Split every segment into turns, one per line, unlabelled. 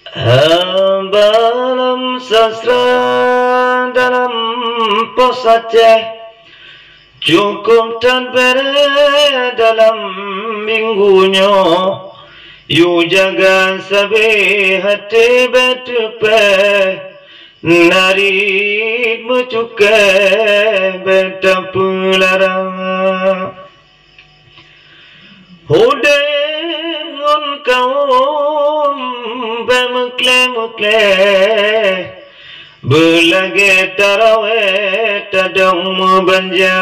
Dalam sastra dalam pos Aceh cukup dan bere dalam minggunya yu jaga sabe hati betupe narik mucuke betapularang hudengon kaum bemukle-mukle belage taraweh tadang membanja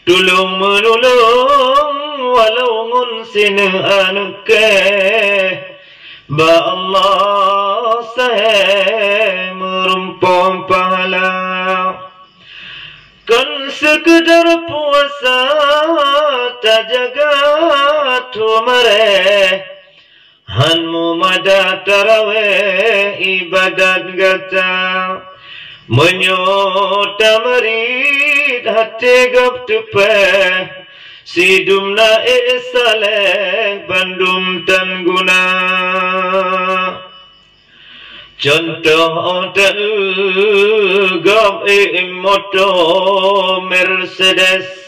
tulung menulung walau ngunsin anuke ba Allah sahe merumpam pahala kan sekedar puasa tak jaga tu mare hanmu mada taraweh ibadat gata menyota merid hati gap tupe sidumna saleh bandum tan guna contoh dan gap moto Mercedes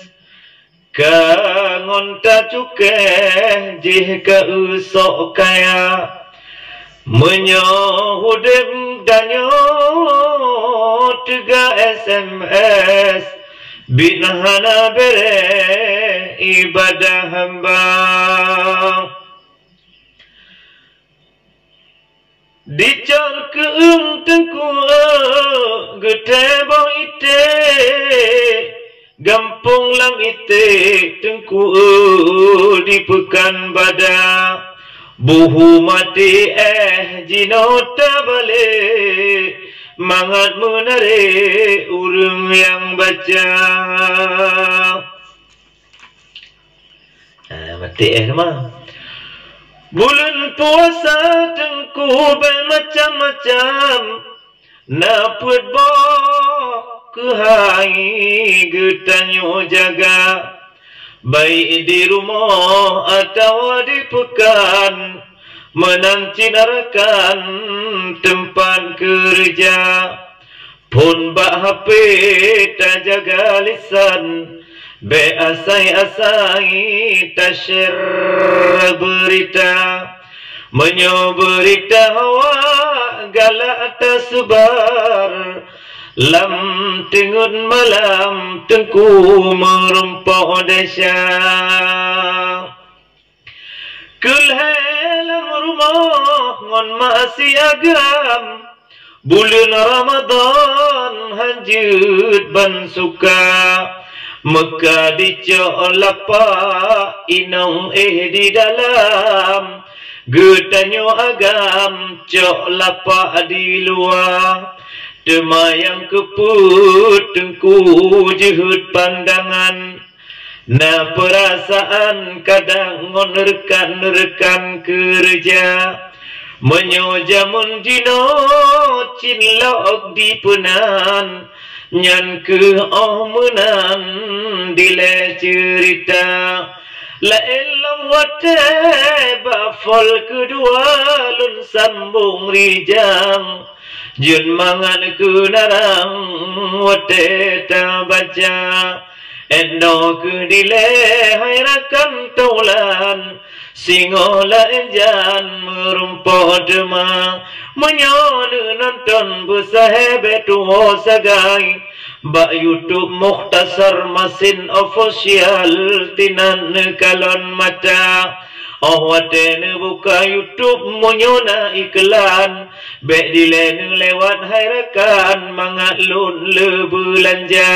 kangon ta cuke jika usok kaya menyohudem danyo tiga SMS binahana bere ibadah hamba dicar keung tengku gede bau ite gampung lang ite tengku di pekan badak buhu mati jinota balik mangat menarik urung yang baca mati mah bulan puasa tengku bermacam-macam naput bok kehai getanyo jaga baik di rumah atau di pekan menanti narakan tempat kerja pun bak HP tak jaga lisan be asai-asai tak share berita berita hawa galak tak sebar lam tengut malam tengku merumpau desa kelhelam rumah ngon masih agam bulan Ramadan hanjut ban suka Mekah dicok lapa inong di dalam getanyo agam cok lapa di luar demayang keput tengku jehut pandangan na perasaan kadang ngon-rekan kerja menyojamun dino cinlok di penan nyan ke omenan dile cerita la elam wate bafol kedua lun sambung rijang jun mangan ku narang wate ta baca endo ku dile hairakan taulan singola enjan merumpau demang menyonu nonton besahabat tuho sagai bak YouTube Mukhtasar Masin official tinan kalon mata wate buka YouTube menyona iklan bek dilen lewat hairakan mangatlun lebelanja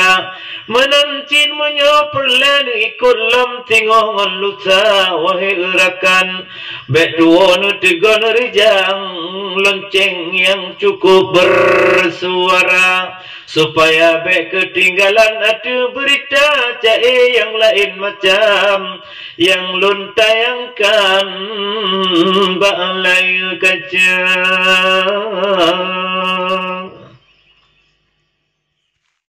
menancin menyoperlen ikut lam tingoh ngelusa wahai urakan bek duonu tegon rijang lonceng yang cukup bersuara supaya bek ketinggalan ada berita cair yang lain macam yang lun tayangkan balai kaca.